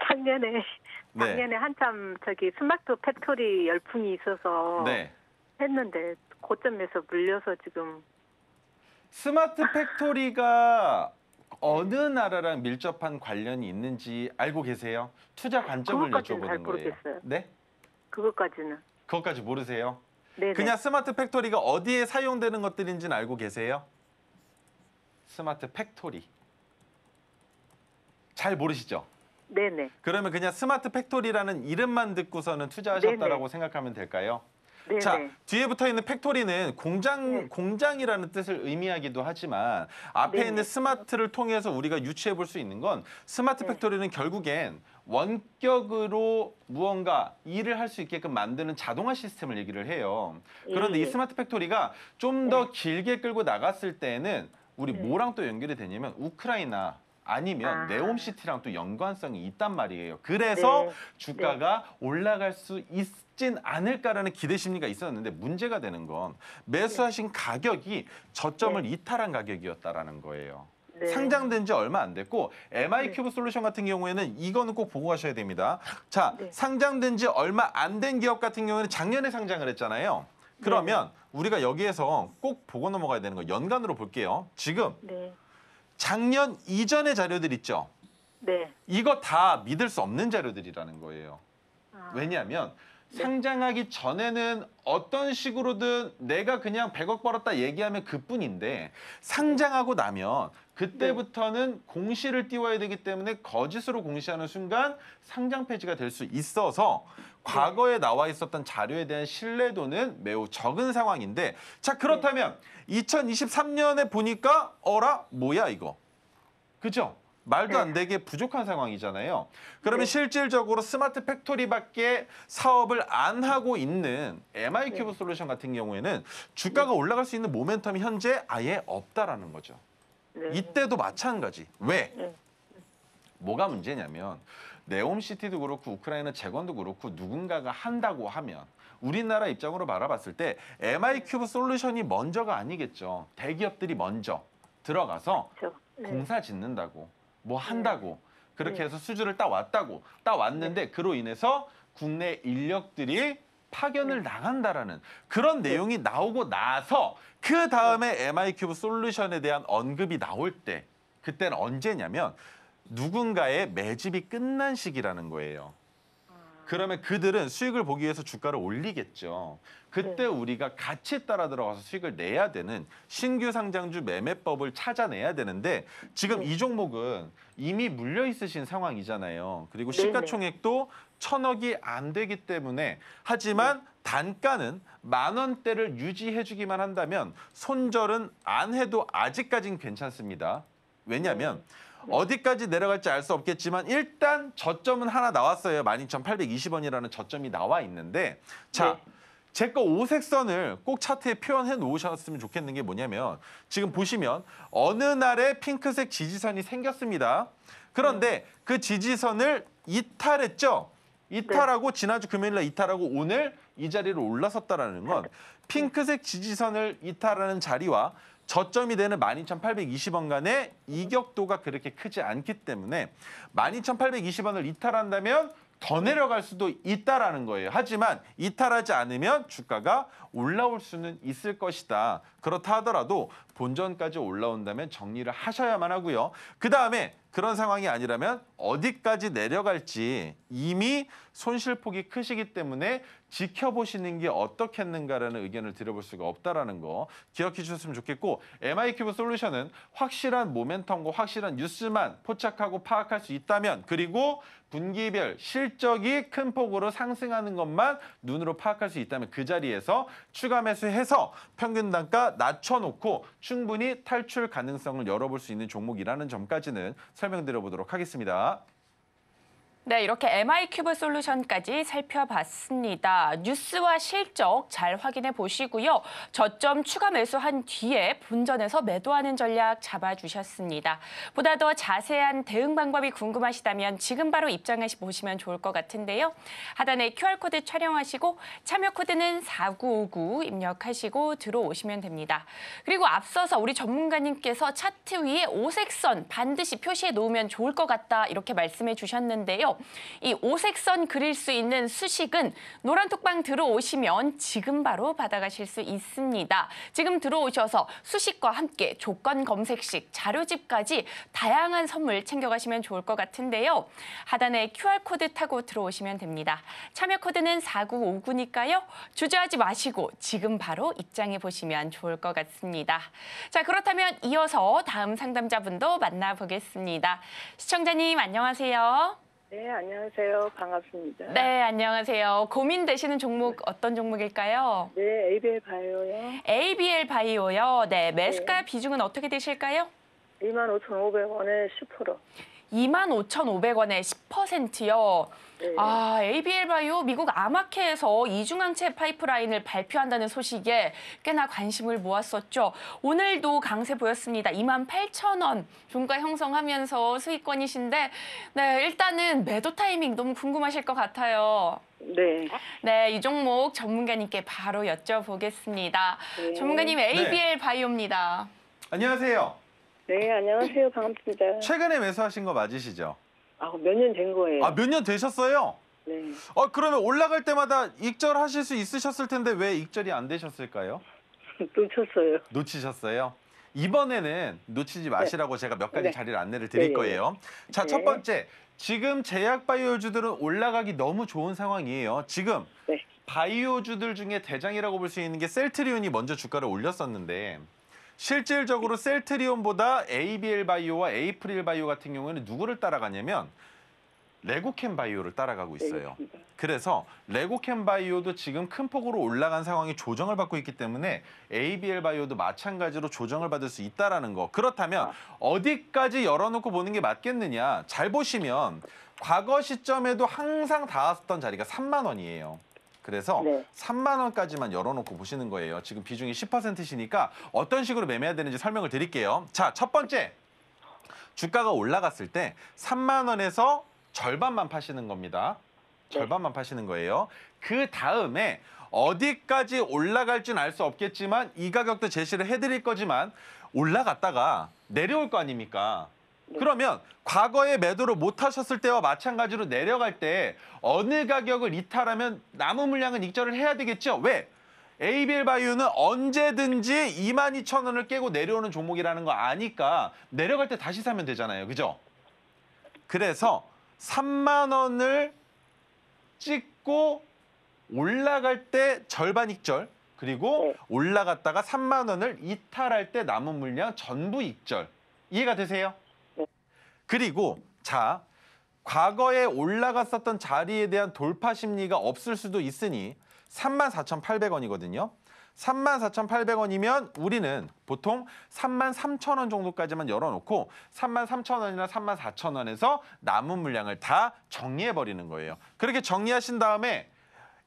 작년에 네. 한참 스마트 팩토리 열풍이 있어서 네. 했는데 고점에서 물려서 지금 스마트 팩토리가 어느 나라랑 밀접한 관련이 있는지 알고 계세요? 투자 관점을 그것까지는 잘 여쭤보는 거예요. 모르겠어요. 네? 그것까지는. 그것까지 모르세요? 네네. 그냥 스마트 팩토리가 어디에 사용되는 것들인지는 알고 계세요? 스마트 팩토리. 잘 모르시죠? 네네. 그러면 그냥 스마트 팩토리라는 이름만 듣고서는 투자하셨다라고 생각하면 될까요? 네네. 자, 뒤에 붙어 있는 팩토리는 공장이라는 뜻을 의미하기도 하지만 앞에 네네. 있는 스마트를 통해서 우리가 유추해 볼 수 있는 건 스마트 네. 팩토리는 결국엔 원격으로 무언가 일을 할 수 있게끔 만드는 자동화 시스템을 얘기를 해요. 그런데 예. 이 스마트 팩토리가 좀 더 길게 끌고 나갔을 때는 우리 뭐랑 또 연결이 되냐면 우크라이나 아니면 네옴시티랑 또 연관성이 있단 말이에요. 그래서 네. 주가가 올라갈 수 있진 않을까라는 기대 심리가 있었는데 문제가 되는 건 매수하신 가격이 저점을 이탈한 가격이었다라는 거예요. 네. 상장된 지 얼마 안 됐고 MI큐브 솔루션 같은 경우에는 이거는 꼭 보고 가셔야 됩니다. 자, 네. 상장된 지 얼마 안 된 기업 같은 경우에는 작년에 상장을 했잖아요. 그러면 우리가 여기에서 꼭 보고 넘어가야 되는 거 연간으로 볼게요. 지금 네. 작년 이전의 자료들 있죠. 네. 이거 다 믿을 수 없는 자료들이라는 거예요. 아. 왜냐하면 상장하기 전에는 어떤 식으로든 내가 그냥 100억 벌었다 얘기하면 그뿐인데 상장하고 나면 그때부터는 공시를 띄워야 되기 때문에 거짓으로 공시하는 순간 상장 폐지가 될 수 있어서 과거에 나와 있었던 자료에 대한 신뢰도는 매우 적은 상황인데 자 그렇다면 2023년에 보니까 어라 뭐야 이거 그죠? 말도 안 되게 부족한 상황이잖아요. 그러면 실질적으로 스마트 팩토리밖에 사업을 안 하고 있는 MI큐브 솔루션 같은 경우에는 주가가 올라갈 수 있는 모멘텀이 현재 아예 없다라는 거죠. 네. 이때도 마찬가지. 왜? 네. 뭐가 문제냐면 네옴시티도 그렇고 우크라이나 재건도 그렇고 누군가가 한다고 하면 우리나라 입장으로 바라봤을 때 MI큐브 솔루션이 먼저가 아니겠죠. 대기업들이 먼저 들어가서 그렇죠. 네. 공사 짓는다고 뭐 한다고 그렇게 해서 수주를 따왔다고 따왔는데 그로 인해서 국내 인력들이 파견을 나간다라는 그런 내용이 나오고 나서 그 다음에 MI큐브 솔루션에 대한 언급이 나올 때 그때는 언제냐면 누군가의 매집이 끝난 시기라는 거예요. 그러면 그들은 수익을 보기 위해서 주가를 올리겠죠. 그때 우리가 같이 따라 들어가서 수익을 내야 되는 신규 상장주 매매법을 찾아내야 되는데 지금 이 종목은 이미 물려 있으신 상황이잖아요. 그리고 시가총액도 1,000억이 안 되기 때문에 하지만 단가는 10,000원대를 유지해주기만 한다면 손절은 안 해도 아직까진 괜찮습니다. 왜냐하면 어디까지 내려갈지 알 수 없겠지만 일단 저점은 하나 나왔어요. 12,820원이라는 저점이 나와 있는데 자, 제 거 오색선을 꼭 차트에 표현해 놓으셨으면 좋겠는 게 뭐냐면 지금 보시면 어느 날에 핑크색 지지선이 생겼습니다. 그런데 그 지지선을 이탈했죠. 이탈하고 지난주 금요일 날 이탈하고 오늘 이 자리로 올라섰다라는 건 핑크색 지지선을 이탈하는 자리와 저점이 되는 12,820원 간의 이격도가 그렇게 크지 않기 때문에 12,820원을 이탈한다면 더 내려갈 수도 있다라는 거예요. 하지만 이탈하지 않으면 주가가 올라올 수는 있을 것이다. 그렇다 하더라도 본전까지 올라온다면 정리를 하셔야만 하고요. 그다음에 그런 상황이 아니라면 어디까지 내려갈지 이미 손실폭이 크시기 때문에 지켜보시는 게 어떻겠는가라는 의견을 드려볼 수가 없다라는 거 기억해 주셨으면 좋겠고 MI큐브 솔루션은 확실한 모멘텀과 확실한 뉴스만 포착하고 파악할 수 있다면 그리고 분기별 실적이 큰 폭으로 상승하는 것만 눈으로 파악할 수 있다면 그 자리에서 추가 매수해서 평균 단가 낮춰놓고 충분히 탈출 가능성을 열어볼 수 있는 종목이라는 점까지는 설명드려보도록 하겠습니다. 네, 이렇게 MI큐브 솔루션까지 살펴봤습니다. 뉴스와 실적 잘 확인해 보시고요. 저점 추가 매수한 뒤에 본전에서 매도하는 전략 잡아주셨습니다. 보다 더 자세한 대응 방법이 궁금하시다면 지금 바로 입장해 보시면 좋을 것 같은데요. 하단에 QR코드 촬영하시고 참여 코드는 4959 입력하시고 들어오시면 됩니다. 그리고 앞서서 우리 전문가님께서 차트 위에 오색선 반드시 표시해 놓으면 좋을 것 같다 이렇게 말씀해 주셨는데요. 이 오색선 그릴 수 있는 수식은 노란톡방 들어오시면 지금 바로 받아가실 수 있습니다. 지금 들어오셔서 수식과 함께 조건 검색식, 자료집까지 다양한 선물 챙겨가시면 좋을 것 같은데요. 하단에 QR코드 타고 들어오시면 됩니다. 참여 코드는 4959니까요. 주저하지 마시고 지금 바로 입장해 보시면 좋을 것 같습니다. 자, 그렇다면 이어서 다음 상담자분도 만나보겠습니다. 시청자님 안녕하세요. 네, 안녕하세요. 반갑습니다. 네, 안녕하세요. 고민되시는 종목 어떤 종목일까요? 네, ABL 바이오요. ABL 바이오요. 네, 매수가 비중은 어떻게 되실까요? 25,500원에 10%. 25,500원에 10%요. 네. 아, ABL 바이오 미국 아마케에서 이중항체 파이프라인을 발표한다는 소식에 꽤나 관심을 모았었죠. 오늘도 강세 보였습니다. 28,000원 종가 형성하면서 수익권이신데 네, 일단은 매도 타이밍 너무 궁금하실 것 같아요. 네. 네, 이 종목 전문가님께 바로 여쭤보겠습니다. 네. 전문가님 ABL 바이오입니다. 안녕하세요. 네, 안녕하세요. 반갑습니다. 최근에 매수하신 거 맞으시죠? 몇 년 된 거예요. 아, 몇 년 되셨어요? 네. 그러면 올라갈 때마다 익절하실 수 있으셨을 텐데 왜 익절이 안 되셨을까요? 놓쳤어요. 놓치셨어요? 이번에는 놓치지 마시라고 제가 몇 가지 네. 자리를 안내를 드릴 네. 거예요. 자, 네. 첫 번째. 지금 제약 바이오주들은 올라가기 너무 좋은 상황이에요. 지금 네. 바이오주들 중에 대장이라고 볼 수 있는 게 셀트리온이 먼저 주가를 올렸었는데 실질적으로 셀트리온보다 ABL 바이오와 에이프릴 바이오 같은 경우에는 누구를 따라가냐면 레고캠 바이오를 따라가고 있어요. 알겠습니다. 그래서 레고캠 바이오도 지금 큰 폭으로 올라간 상황이 조정을 받고 있기 때문에 ABL 바이오도 마찬가지로 조정을 받을 수 있다라는 거. 그렇다면 어디까지 열어놓고 보는 게 맞겠느냐? 잘 보시면 과거 시점에도 항상 닿았던 자리가 3만 원이에요. 그래서 네. 3만 원까지만 열어놓고 보시는 거예요. 지금 비중이 10%시니까 어떤 식으로 매매해야 되는지 설명을 드릴게요. 자, 첫 번째. 주가가 올라갔을 때 3만 원에서 절반만 파시는 겁니다. 절반만 파시는 거예요. 그 다음에 어디까지 올라갈지는 알 수 없겠지만 이 가격도 제시를 해드릴 거지만 올라갔다가 내려올 거 아닙니까? 그러면 과거에 매도를 못 하셨을 때와 마찬가지로 내려갈 때 어느 가격을 이탈하면 남은 물량은 익절을 해야 되겠죠? 왜? ABL 바이오는 언제든지 22,000원을 깨고 내려오는 종목이라는 거 아니까 내려갈 때 다시 사면 되잖아요. 그죠? 그래서 3만 원을 찍고 올라갈 때 절반 익절, 그리고 올라갔다가 3만 원을 이탈할 때 남은 물량 전부 익절. 이해가 되세요? 그리고 자, 과거에 올라갔었던 자리에 대한 돌파 심리가 없을 수도 있으니 34,800원이거든요. 34,800원이면 우리는 보통 33,000원 정도까지만 열어놓고 33,000원이나 34,000원에서 남은 물량을 다 정리해버리는 거예요. 그렇게 정리하신 다음에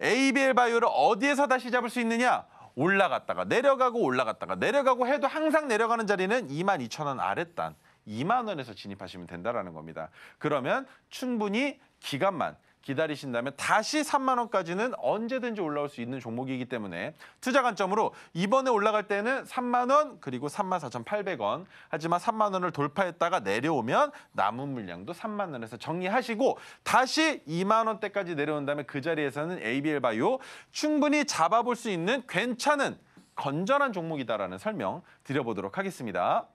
ABL 바이오를 어디에서 다시 잡을 수 있느냐? 올라갔다가 내려가고 올라갔다가 내려가고 해도 항상 내려가는 자리는 22,000원 아랫단 2만 원에서 진입하시면 된다는 겁니다. 그러면 충분히 기간만 기다리신다면 다시 3만 원까지는 언제든지 올라올 수 있는 종목이기 때문에 투자 관점으로 이번에 올라갈 때는 3만 원 그리고 34,800원. 하지만 3만 원을 돌파했다가 내려오면 남은 물량도 3만 원에서 정리하시고 다시 2만 원대까지 내려온다면 그 자리에서는 ABL 바이오 충분히 잡아볼 수 있는 괜찮은 건전한 종목이다라는 설명 드려보도록 하겠습니다.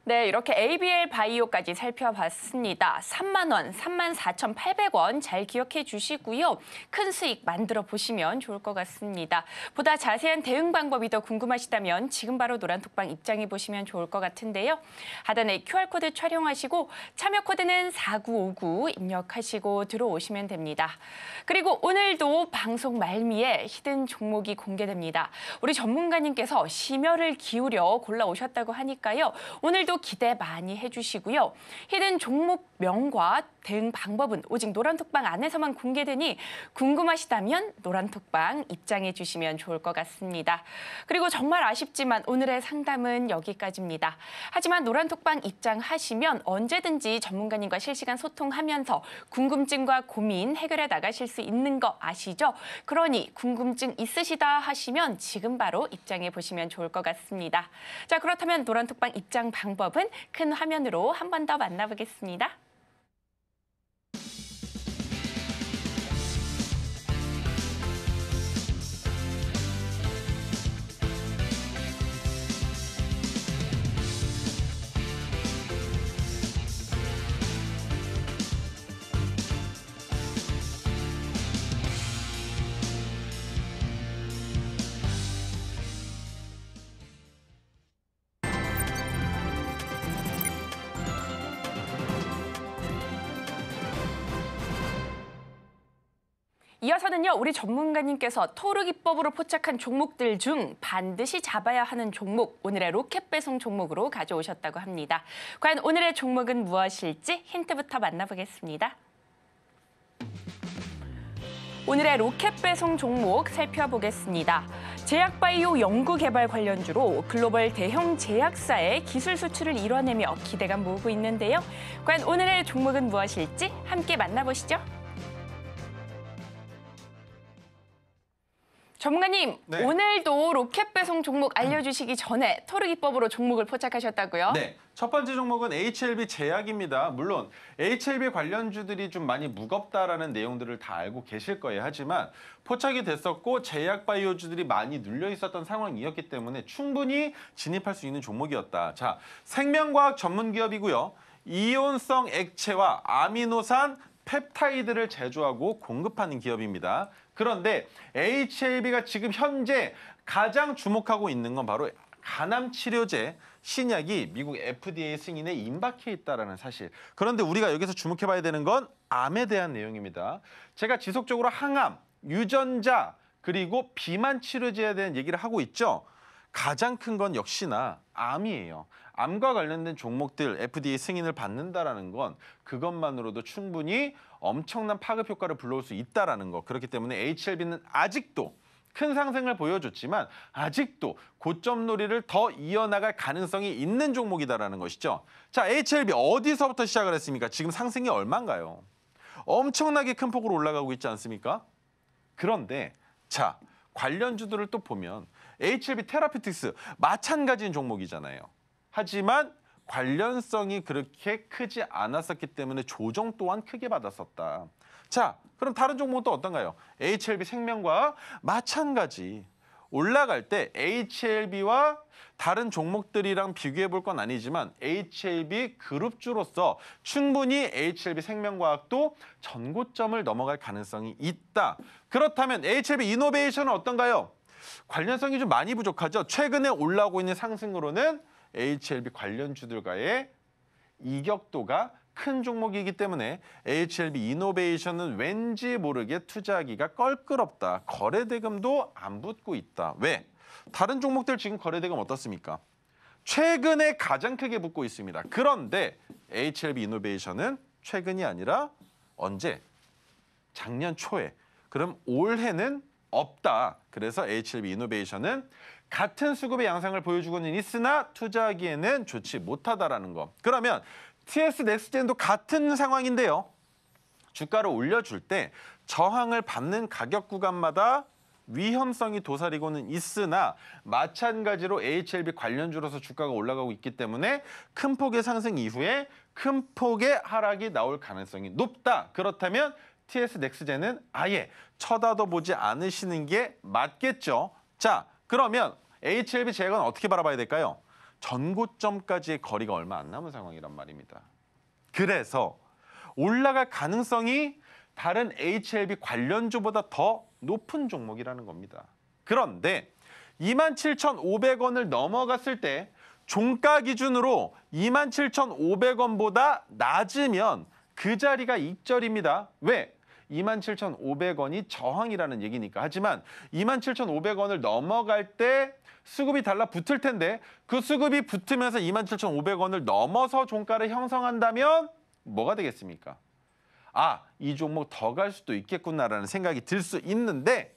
네, 이렇게 ABL 바이오까지 살펴봤습니다. 3만 원, 34,800원 잘 기억해 주시고요. 큰 수익 만들어 보시면 좋을 것 같습니다. 보다 자세한 대응 방법이 더 궁금하시다면 지금 바로 노란톡방 입장해 보시면 좋을 것 같은데요. 하단에 QR코드 촬영하시고 참여 코드는 4959 입력하시고 들어오시면 됩니다. 그리고 오늘도 방송 말미에 히든 종목이 공개됩니다. 우리 전문가님께서 심혈을 기울여 골라오셨다고 하니까요. 오늘도 기대 많이 해주시고요. 히든 종목명과 대응 방법은 오직 노란톡방 안에서만 공개되니 궁금하시다면 노란톡방 입장해 주시면 좋을 것 같습니다. 그리고 정말 아쉽지만 오늘의 상담은 여기까지입니다. 하지만 노란톡방 입장하시면 언제든지 전문가님과 실시간 소통하면서 궁금증과 고민 해결해 나가실 수 있는 거 아시죠? 그러니 궁금증 있으시다 하시면 지금 바로 입장해 보시면 좋을 것 같습니다. 자, 그렇다면 노란톡방 입장 방법은 큰 화면으로 한 번 더 만나보겠습니다. 이어서는요, 우리 전문가님께서 토르 기법으로 포착한 종목들 중 반드시 잡아야 하는 종목, 오늘의 로켓 배송 종목으로 가져오셨다고 합니다. 과연 오늘의 종목은 무엇일지 힌트부터 만나보겠습니다. 오늘의 로켓 배송 종목 살펴보겠습니다. 제약바이오 연구개발 관련주로 글로벌 대형 제약사의 기술 수출을 이뤄내며 기대감 모으고 있는데요. 과연 오늘의 종목은 무엇일지 함께 만나보시죠. 전문가님, 네. 오늘도 로켓 배송 종목 알려주시기 전에 토르 기법으로 종목을 포착하셨다고요? 네, 첫 번째 종목은 HLB 제약입니다. 물론 HLB 관련주들이 좀 많이 무겁다라는 내용들을 다 알고 계실 거예요. 하지만 포착이 됐었고 제약 바이오주들이 많이 눌려 있었던 상황이었기 때문에 충분히 진입할 수 있는 종목이었다. 자, 생명과학 전문 기업이고요. 이온성 액체와 아미노산 펩타이드를 제조하고 공급하는 기업입니다. 그런데 HLB가 지금 현재 가장 주목하고 있는 건 바로 간암 치료제 신약이 미국 FDA 승인에 임박해 있다는 사실. 그런데 우리가 여기서 주목해봐야 되는 건 암에 대한 내용입니다. 제가 지속적으로 항암, 유전자, 그리고 비만 치료제에 대한 얘기를 하고 있죠. 가장 큰 건 역시나 암이에요. 암과 관련된 종목들 FDA 승인을 받는다라는 건 그것만으로도 충분히 엄청난 파급 효과를 불러올 수 있다라는 거. 그렇기 때문에 HLB는 아직도 큰 상승을 보여줬지만 아직도 고점 놀이를 더 이어나갈 가능성이 있는 종목이다라는 것이죠. 자, HLB 어디서부터 시작을 했습니까? 지금 상승이 얼마인가요? 엄청나게 큰 폭으로 올라가고 있지 않습니까? 그런데 자, 관련주들을 또 보면 HLB 테라피틱스 마찬가지인 종목이잖아요. 하지만 관련성이 그렇게 크지 않았었기 때문에 조정 또한 크게 받았었다. 자, 그럼 다른 종목도 어떤가요? HLB 생명과 마찬가지. 올라갈 때 HLB와 다른 종목들이랑 비교해 볼 건 아니지만 HLB 그룹주로서 충분히 HLB 생명과학도 전고점을 넘어갈 가능성이 있다. 그렇다면 HLB 이노베이션은 어떤가요? 관련성이 좀 많이 부족하죠. 최근에 올라오고 있는 상승으로는 HLB 관련주들과의 이격도가 큰 종목이기 때문에 HLB 이노베이션은 왠지 모르게 투자하기가 껄끄럽다. 거래대금도 안 붙고 있다. 왜? 다른 종목들 지금 거래대금 어떻습니까? 최근에 가장 크게 붙고 있습니다. 그런데 HLB 이노베이션은 최근이 아니라 언제? 작년 초에. 그럼 올해는 없다. 그래서 HLB 이노베이션은 같은 수급의 양상을 보여주고는 있으나 투자하기에는 좋지 못하다라는 거. 그러면 TS 넥스젠도 같은 상황인데요. 주가를 올려줄 때 저항을 받는 가격 구간마다 위험성이 도사리고는 있으나 마찬가지로 HLB 관련주로서 주가가 올라가고 있기 때문에 큰 폭의 상승 이후에 큰 폭의 하락이 나올 가능성이 높다. 그렇다면 TS 넥스젠은 아예 쳐다도 보지 않으시는 게 맞겠죠. 자, 그러면 HLB 제약은 어떻게 바라봐야 될까요? 전고점까지의 거리가 얼마 안 남은 상황이란 말입니다. 그래서 올라갈 가능성이 다른 HLB 관련주보다 더 높은 종목이라는 겁니다. 그런데 27,500원을 넘어갔을 때 종가 기준으로 27,500원보다 낮으면 그 자리가 익절입니다. 왜? 27,500원이 저항이라는 얘기니까. 하지만 27,500원을 넘어갈 때 수급이 달라붙을 텐데 그 수급이 붙으면서 27,500원을 넘어서 종가를 형성한다면 뭐가 되겠습니까? 아, 이 종목 더 갈 수도 있겠구나라는 생각이 들 수 있는데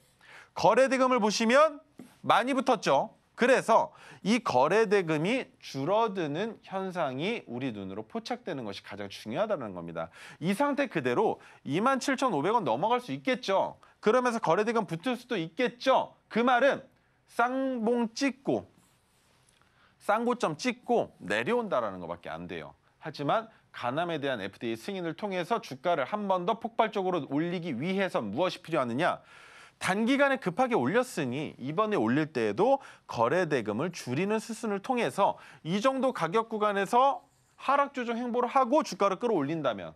거래대금을 보시면 많이 붙었죠. 그래서 이 거래대금이 줄어드는 현상이 우리 눈으로 포착되는 것이 가장 중요하다는 겁니다. 이 상태 그대로 27,500원 넘어갈 수 있겠죠. 그러면서 거래대금 붙을 수도 있겠죠. 그 말은 쌍봉 찍고 쌍고점 찍고 내려온다라는 것밖에 안 돼요. 하지만 가남에 대한 FDA 승인을 통해서 주가를 한 번 더 폭발적으로 올리기 위해서 무엇이 필요하느냐? 단기간에 급하게 올렸으니 이번에 올릴 때에도 거래대금을 줄이는 수순을 통해서 이 정도 가격 구간에서 하락 조정 행보를 하고 주가를 끌어올린다면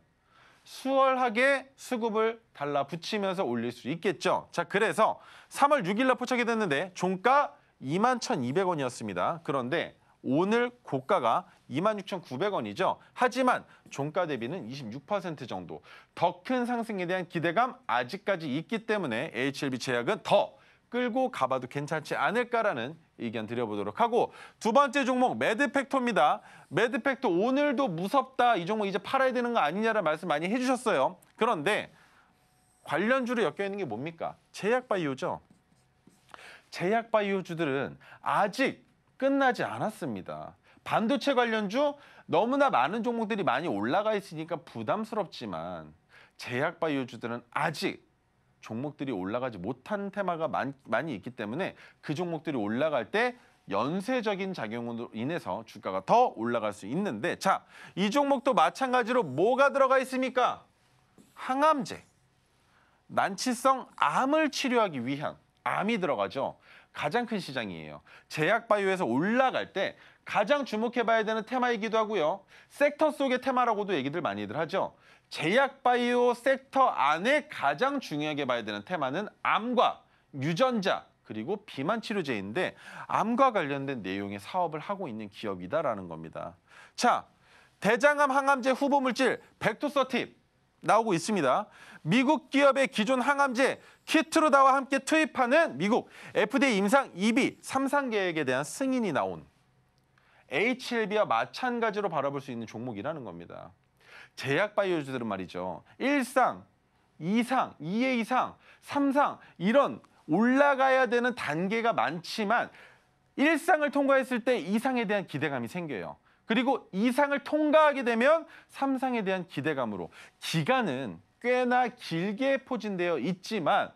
수월하게 수급을 달라붙이면서 올릴 수 있겠죠. 자, 그래서 3월 6일 날 포착이 됐는데 종가 21,200원이었습니다. 그런데 오늘 고가가 26,900원이죠. 하지만 종가 대비는 26% 정도. 더 큰 상승에 대한 기대감 아직까지 있기 때문에 HLB 제약은 더 끌고 가봐도 괜찮지 않을까라는 의견 드려보도록 하고 두 번째 종목 매드팩토입니다. 매드팩토 오늘도 무섭다. 이 종목 이제 팔아야 되는 거 아니냐라는 말씀 많이 해주셨어요. 그런데 관련주로 엮여있는 게 뭡니까? 제약바이오죠. 제약바이오주들은 아직 끝나지 않았습니다. 반도체 관련주 너무나 많은 종목들이 많이 올라가 있으니까 부담스럽지만 제약바이오주들은 아직 종목들이 올라가지 못한 테마가 많이 있기 때문에 그 종목들이 올라갈 때 연쇄적인 작용으로 인해서 주가가 더 올라갈 수 있는데 자, 이 종목도 마찬가지로 뭐가 들어가 있습니까? 항암제, 난치성 암을 치료하기 위한 암이 들어가죠. 가장 큰 시장이에요. 제약바이오에서 올라갈 때 가장 주목해봐야 되는 테마이기도 하고요. 섹터 속의 테마라고도 얘기들 많이들 하죠. 제약바이오 섹터 안에 가장 중요하게 봐야 되는 테마는 암과 유전자 그리고 비만 치료제인데 암과 관련된 내용의 사업을 하고 있는 기업이다라는 겁니다. 자, 대장암 항암제 후보물질 벡토서팁 나오고 있습니다. 미국 기업의 기존 항암제 키트루다와 함께 투입하는 미국 FDA 임상 2비 3상 계획에 대한 승인이 나온 HLB와 마찬가지로 바라볼 수 있는 종목이라는 겁니다. 제약바이오주들은 말이죠. 1상, 2상, 2회 이상, 3상 이런 올라가야 되는 단계가 많지만 1상을 통과했을 때 2상에 대한 기대감이 생겨요. 그리고 2상을 통과하게 되면 3상에 대한 기대감으로 기간은 꽤나 길게 포진되어 있지만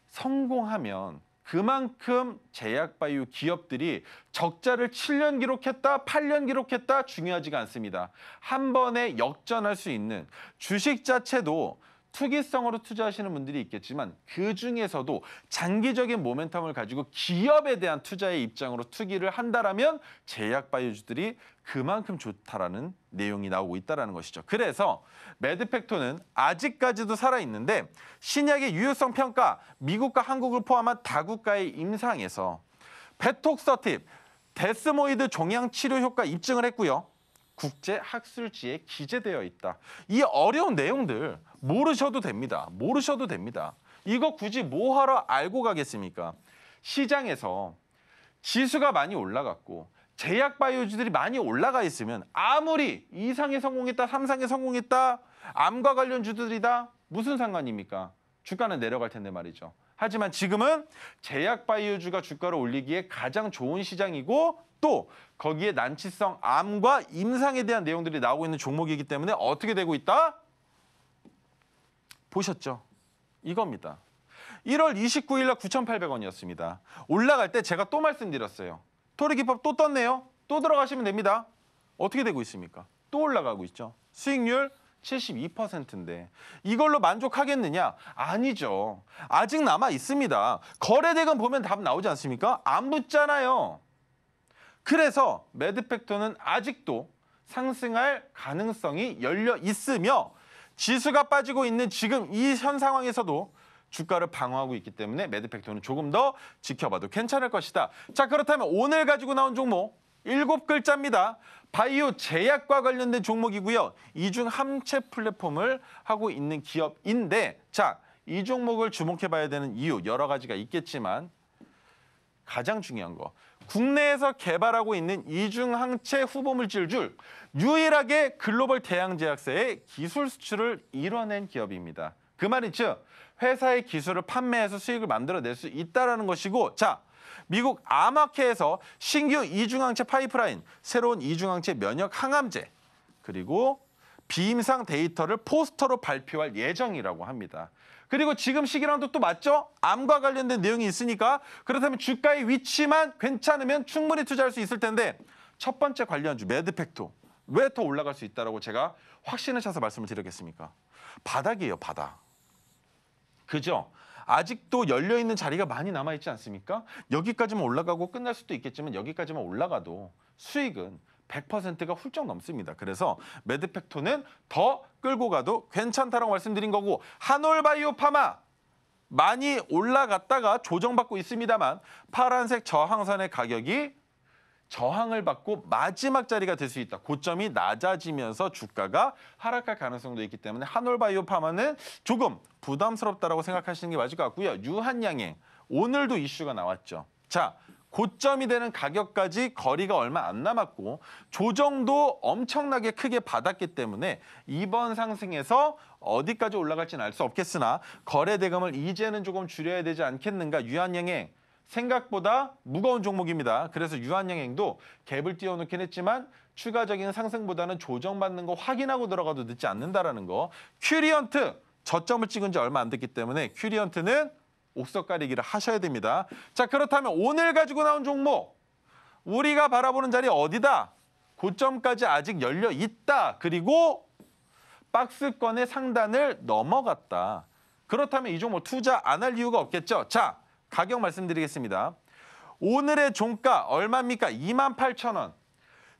성공하면 그만큼 제약바이오 기업들이 적자를 7년 기록했다, 8년 기록했다 중요하지가 않습니다. 한 번에 역전할 수 있는 주식 자체도 투기성으로 투자하시는 분들이 있겠지만 그중에서도 장기적인 모멘텀을 가지고 기업에 대한 투자의 입장으로 투기를 한다라면 제약바이오주들이 그만큼 좋다라는 내용이 나오고 있다는 것이죠. 그래서 매드팩토는 아직까지도 살아있는데 신약의 유효성 평가, 미국과 한국을 포함한 다국가의 임상에서 베톡서팁, 데스모이드 종양 치료 효과 입증을 했고요. 국제 학술지에 기재되어 있다. 이 어려운 내용들 모르셔도 됩니다. 모르셔도 됩니다. 이거 굳이 뭐하러 알고 가겠습니까? 시장에서 지수가 많이 올라갔고 제약바이오주들이 많이 올라가 있으면 아무리 2상에 성공했다, 3상에 성공했다, 암과 관련 주들이다 무슨 상관입니까? 주가는 내려갈 텐데 말이죠. 하지만 지금은 제약바이오주가 주가를 올리기에 가장 좋은 시장이고 또 거기에 난치성 암과 임상에 대한 내용들이 나오고 있는 종목이기 때문에 어떻게 되고 있다? 보셨죠? 이겁니다. 1월 29일 날 9,800원이었습니다. 올라갈 때 제가 또 말씀드렸어요. 토르기법 또 떴네요. 또 들어가시면 됩니다. 어떻게 되고 있습니까? 또 올라가고 있죠. 수익률 72%인데 이걸로 만족하겠느냐? 아니죠. 아직 남아 있습니다. 거래대금 보면 답 나오지 않습니까? 안 붙잖아요. 그래서 매드팩토는 아직도 상승할 가능성이 열려 있으며 지수가 빠지고 있는 지금 이 현 상황에서도 주가를 방어하고 있기 때문에 매드팩토는 조금 더 지켜봐도 괜찮을 것이다. 자, 그렇다면 오늘 가지고 나온 종목 7글자입니다. 바이오 제약과 관련된 종목이고요. 이중 함체 플랫폼을 하고 있는 기업인데 자, 이 종목을 주목해봐야 되는 이유 여러 가지가 있겠지만 가장 중요한 거 국내에서 개발하고 있는 이중항체 후보물질줄 유일하게 글로벌 대양제약사의 기술 수출을 이뤄낸 기업입니다. 그 말은 즉 회사의 기술을 판매해서 수익을 만들어낼 수 있다는 것이고 자 미국 아마케에서 신규 이중항체 파이프라인, 새로운 이중항체 면역 항암제 그리고 비임상 데이터를 포스터로 발표할 예정이라고 합니다. 그리고 지금 시기랑도 또 맞죠? 암과 관련된 내용이 있으니까 그렇다면 주가의 위치만 괜찮으면 충분히 투자할 수 있을 텐데 첫 번째 관련주 매드팩토 왜 더 올라갈 수 있다고 제가 확신을 차서 말씀을 드리겠습니까? 바닥이에요, 바닥. 그죠? 아직도 열려있는 자리가 많이 남아있지 않습니까? 여기까지만 올라가고 끝날 수도 있겠지만 여기까지만 올라가도 수익은 100%가 훌쩍 넘습니다. 그래서 매드팩토는 더 끌고 가도 괜찮다라고 말씀드린 거고 한올바이오 파마 많이 올라갔다가 조정받고 있습니다만 파란색 저항선의 가격이 저항을 받고 마지막 자리가 될 수 있다. 고점이 낮아지면서 주가가 하락할 가능성도 있기 때문에 한올바이오 파마는 조금 부담스럽다라고 생각하시는 게 맞을 것 같고요. 유한양행 오늘도 이슈가 나왔죠. 자, 고점이 되는 가격까지 거리가 얼마 안 남았고 조정도 엄청나게 크게 받았기 때문에 이번 상승에서 어디까지 올라갈지는 알 수 없겠으나 거래 대금을 이제는 조금 줄여야 되지 않겠는가. 유한양행 생각보다 무거운 종목입니다. 그래서 유한양행도 갭을 띄워놓긴 했지만 추가적인 상승보다는 조정받는 거 확인하고 들어가도 늦지 않는다라는 거. 큐리언트 저점을 찍은 지 얼마 안 됐기 때문에 큐리언트는 옥석 가리기를 하셔야 됩니다. 자, 그렇다면 오늘 가지고 나온 종목 우리가 바라보는 자리 어디다? 고점까지 아직 열려 있다. 그리고 박스권의 상단을 넘어갔다. 그렇다면 이 종목 투자 안 할 이유가 없겠죠. 자, 가격 말씀드리겠습니다. 오늘의 종가 얼마입니까? 28,000원.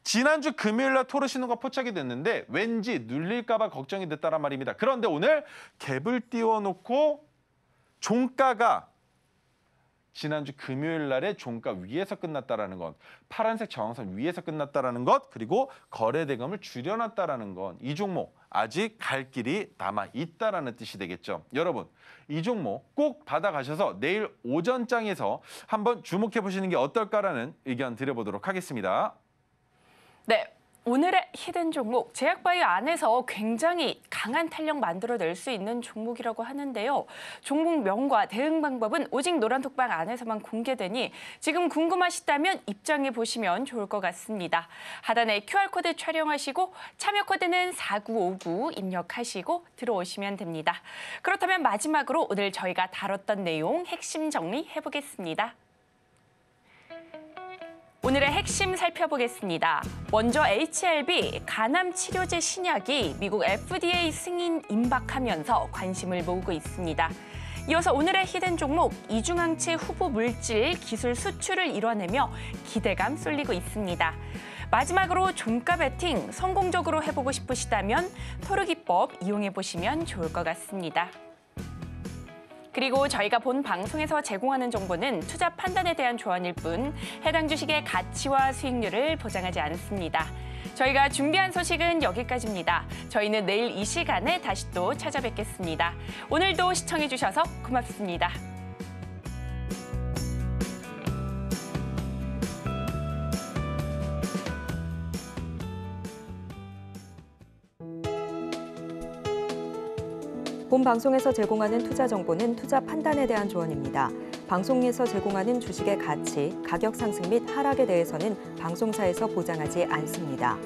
지난주 금요일 날 토르 신호가 포착이 됐는데 왠지 눌릴까 봐 걱정이 됐다란 말입니다. 그런데 오늘 갭을 띄워놓고 종가가 지난주 금요일 날의 종가 위에서 끝났다라는 것, 파란색 저항선 위에서 끝났다라는 것, 그리고 거래 대금을 줄여놨다라는 것, 이 종목 아직 갈 길이 남아 있다라는 뜻이 되겠죠. 여러분, 이 종목 꼭 받아가셔서 내일 오전장에서 한번 주목해 보시는 게 어떨까라는 의견 드려보도록 하겠습니다. 네. 오늘의 히든 종목, 제약바이오 안에서 굉장히 강한 탄력 만들어낼 수 있는 종목이라고 하는데요. 종목명과 대응 방법은 오직 노란톡방 안에서만 공개되니 지금 궁금하시다면 입장해 보시면 좋을 것 같습니다. 하단에 QR코드 촬영하시고 참여 코드는 4959 입력하시고 들어오시면 됩니다. 그렇다면 마지막으로 오늘 저희가 다뤘던 내용 핵심 정리해보겠습니다. 오늘의 핵심 살펴보겠습니다. 먼저 HLB 간암 치료제 신약이 미국 FDA 승인 임박하면서 관심을 모으고 있습니다. 이어서 오늘의 히든 종목 이중항체 후보 물질 기술 수출을 이뤄내며 기대감 쏠리고 있습니다. 마지막으로 종가 베팅 성공적으로 해보고 싶으시다면 토르기법 이용해보시면 좋을 것 같습니다. 그리고 저희가 본 방송에서 제공하는 정보는 투자 판단에 대한 조언일 뿐 해당 주식의 가치와 수익률을 보장하지 않습니다. 저희가 준비한 소식은 여기까지입니다. 저희는 내일 이 시간에 다시 또 찾아뵙겠습니다. 오늘도 시청해주셔서 고맙습니다. 본 방송에서 제공하는 투자 정보는 투자 판단에 대한 조언입니다. 방송에서 제공하는 주식의 가치, 가격 상승 및 하락에 대해서는 방송사에서 보장하지 않습니다.